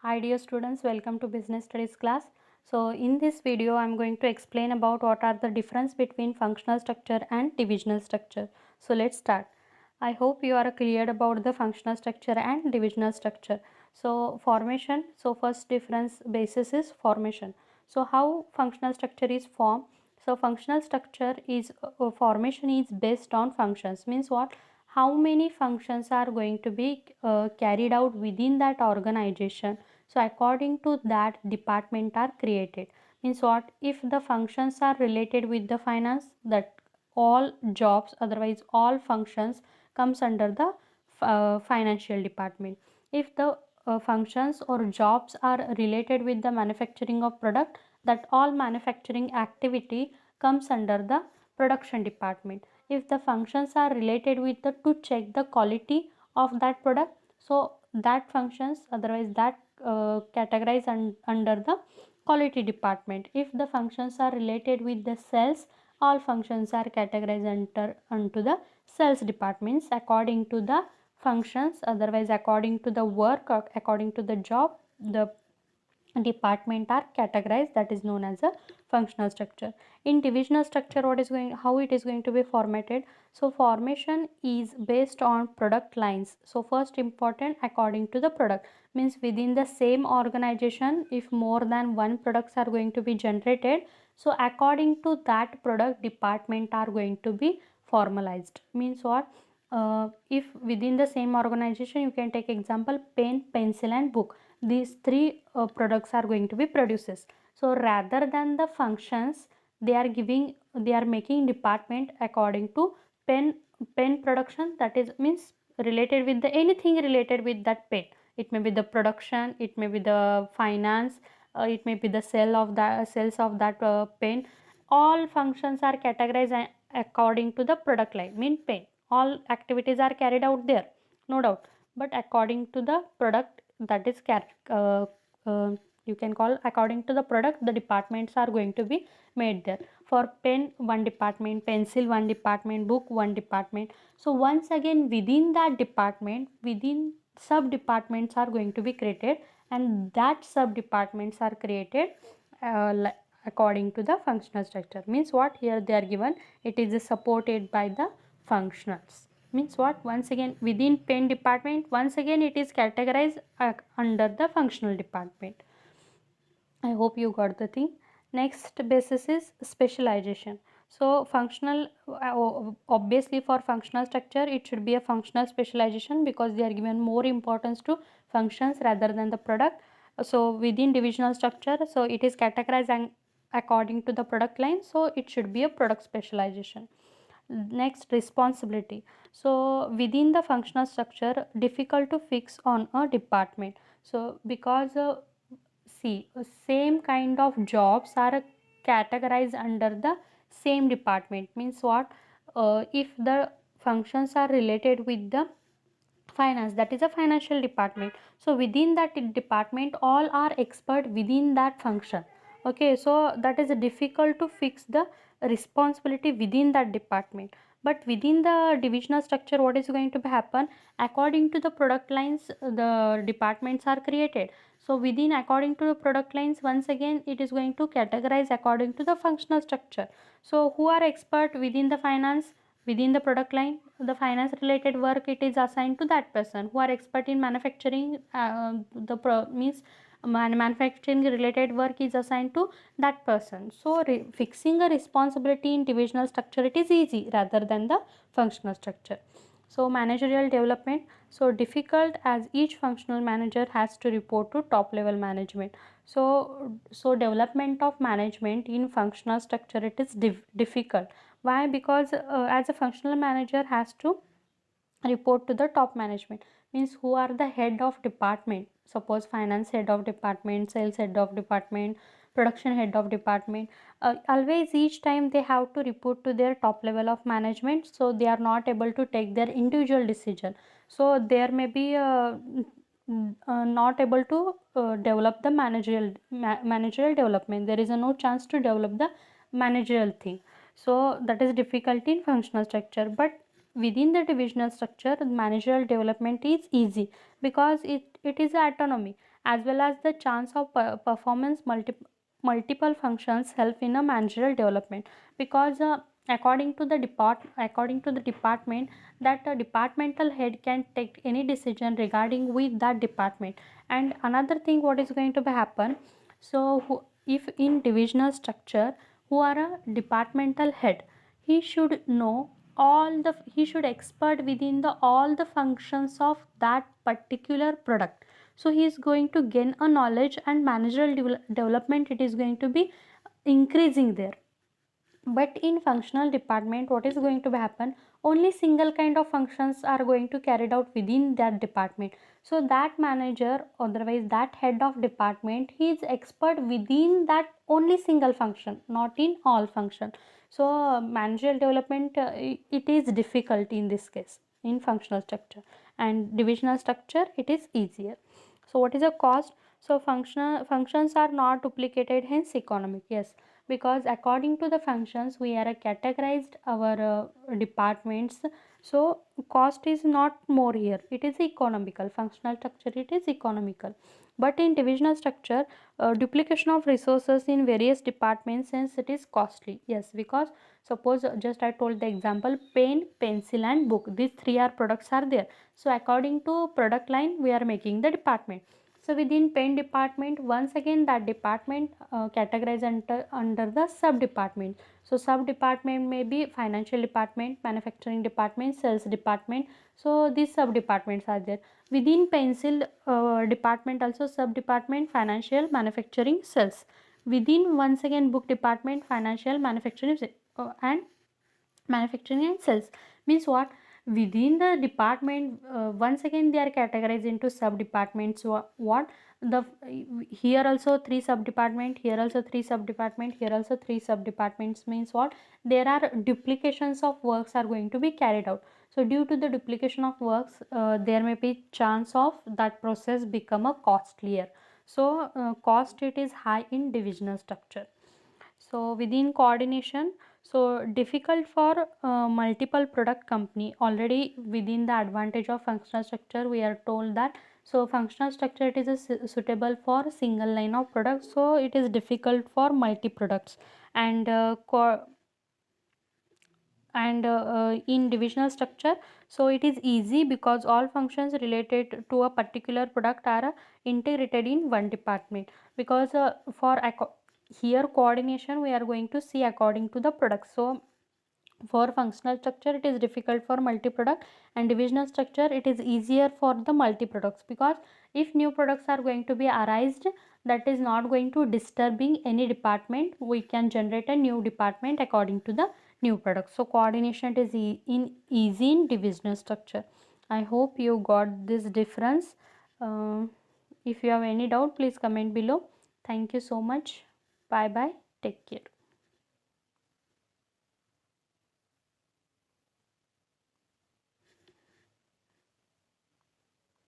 Hi dear students, welcome to business studies class. So in this video I am going to explain about what are the difference between functional structure and divisional structure. So let's start. I hope you are clear about the functional structure and divisional structure. So formation, so first difference basis is formation. So how functional structure is formed? So functional structure is formation is based on functions, means what? How many functions are going to be carried out within that organization. So according to that, department are created. Means what? If the functions are related with the finance, that all jobs, otherwise all functions comes under the financial department. If the functions or jobs are related with the manufacturing of product, that all manufacturing activity comes under the production department. If the functions are related with the to check the quality of that product, so that functions, otherwise that categorized under the quality department. If the functions are related with the sales, all functions are categorized under onto the sales departments according to the functions, otherwise according to the work or according to the job, the department are categorized, that is known as a functional structure. In divisional structure, what is going, how it is going to be formatted? So formation is based on product lines. So first important, according to the product, means within the same organization, if more than one products are going to be generated, so according to that product, department are going to be formalized. Means what? If within the same organization, you can take example pen, pencil and book, these three products are going to be produces. So rather than the functions, they are making department according to pen production, that is means related with the anything related with that pen. It may be the production, it may be the finance, it may be the sales of that pen. All functions are categorized according to the product line, mean pen. All activities are carried out there, no doubt, but according to the product, that is you can call according to the product, the departments are going to be made there. For pen, one department; pencil, one department; book, one department. So once again, within that department, within sub departments are going to be created, and that sub departments are created according to the functional structure. Means what? Here they are given, it is supported by the functionals. Means what? Once again, within pen department, once again it is categorized under the functional department. I hope you got the thing. Next basis is specialization. So functional, obviously for functional structure, it should be a functional specialization because they are given more importance to functions rather than the product. So within divisional structure, so it is categorized and according to the product line, so it should be a product specialization. Next, responsibility. So within the functional structure, difficult to fix on a department. So because see, same kind of jobs are categorized under the same department. Means what? If the functions are related with the finance, that is a financial department, so within that department all are expert within that function. Okay, so that is difficult to fix the responsibility within that department. But within the divisional structure, what is going to happen? According to the product lines, the departments are created. So within, according to the product lines, once again it is going to categorize according to the functional structure. So who are expert within the finance? Within the product line, the finance related work, it is assigned to that person. Who are expert in manufacturing, means manufacturing related work is assigned to that person. So fixing a responsibility in divisional structure, it is easy rather than the functional structure. So managerial development, so difficult as each functional manager has to report to top level management. So development of management in functional structure, it is difficult. Why? Because as a functional manager has to report to the top management, means who are the head of department. Suppose finance head of department, sales head of department, production head of department. Always each time they have to report to their top level of management, so they are not able to take their individual decision. So there may be not able to develop the managerial development. There is no chance to develop the managerial thing. So that is difficulty in functional structure. But within the divisional structure, managerial development is easy because it is autonomy. as well as the chance of performance multiple functions help in a managerial development, because according to the department, that departmental head can take any decision regarding with that department. And another thing what is going to be happen, so if in divisional structure, who are a departmental head, he should know he should expert within the all the functions of that particular product. So he is going to gain a knowledge, and managerial development, it is going to be increasing there. But in functional department, what is going to happen, only single kind of functions are going to carried out within that department. So that manager, otherwise that head of department, he is expert within that only single function, not in all function. So managerial development, it is difficult in this case in functional structure. And divisional structure, it is easier. So what is the cost? So functions are not duplicated, hence economic. Yes, because according to the functions we are categorized our departments. So cost is not more here, it is economical. Functional structure, it is economical. But in divisional structure, duplication of resources in various departments, since it is costly. Yes, because suppose just I told the example, pen, pencil and book, these three are products are there. So according to product line we are making the department. So within pen department, once again that department categorized under the sub department. So sub department may be financial department, manufacturing department, sales department. So these sub departments are there. Within pencil department also sub department, financial, manufacturing, sales. Within once again book department, financial, manufacturing and manufacturing and sales. Means what, within the department, once again they are categorized into sub departments. So what, the here also three sub department, here also three sub department, here also three sub departments. Means what, there are duplications of works are going to be carried out. So due to the duplication of works, there may be chance of that process become a costlier. So cost, it is high in divisional structure. So within coordination, so difficult for multiple product company. Already within the advantage of functional structure we are told that, so functional structure, it is a suitable for single line of products, so it is difficult for multi products. And in divisional structure, so it is easy because all functions related to a particular product are integrated in one department. Because here coordination we are going to see according to the product. So for functional structure it is difficult for multi product, and divisional structure it is easier for the multi products, because if new products are going to be arised, that is not going to disturbing any department, we can generate a new department according to the new product. So coordination is easy in divisional structure. I hope you got this difference. uh, if you have any doubt, please comment below. Thank you so much. Bye bye, take care.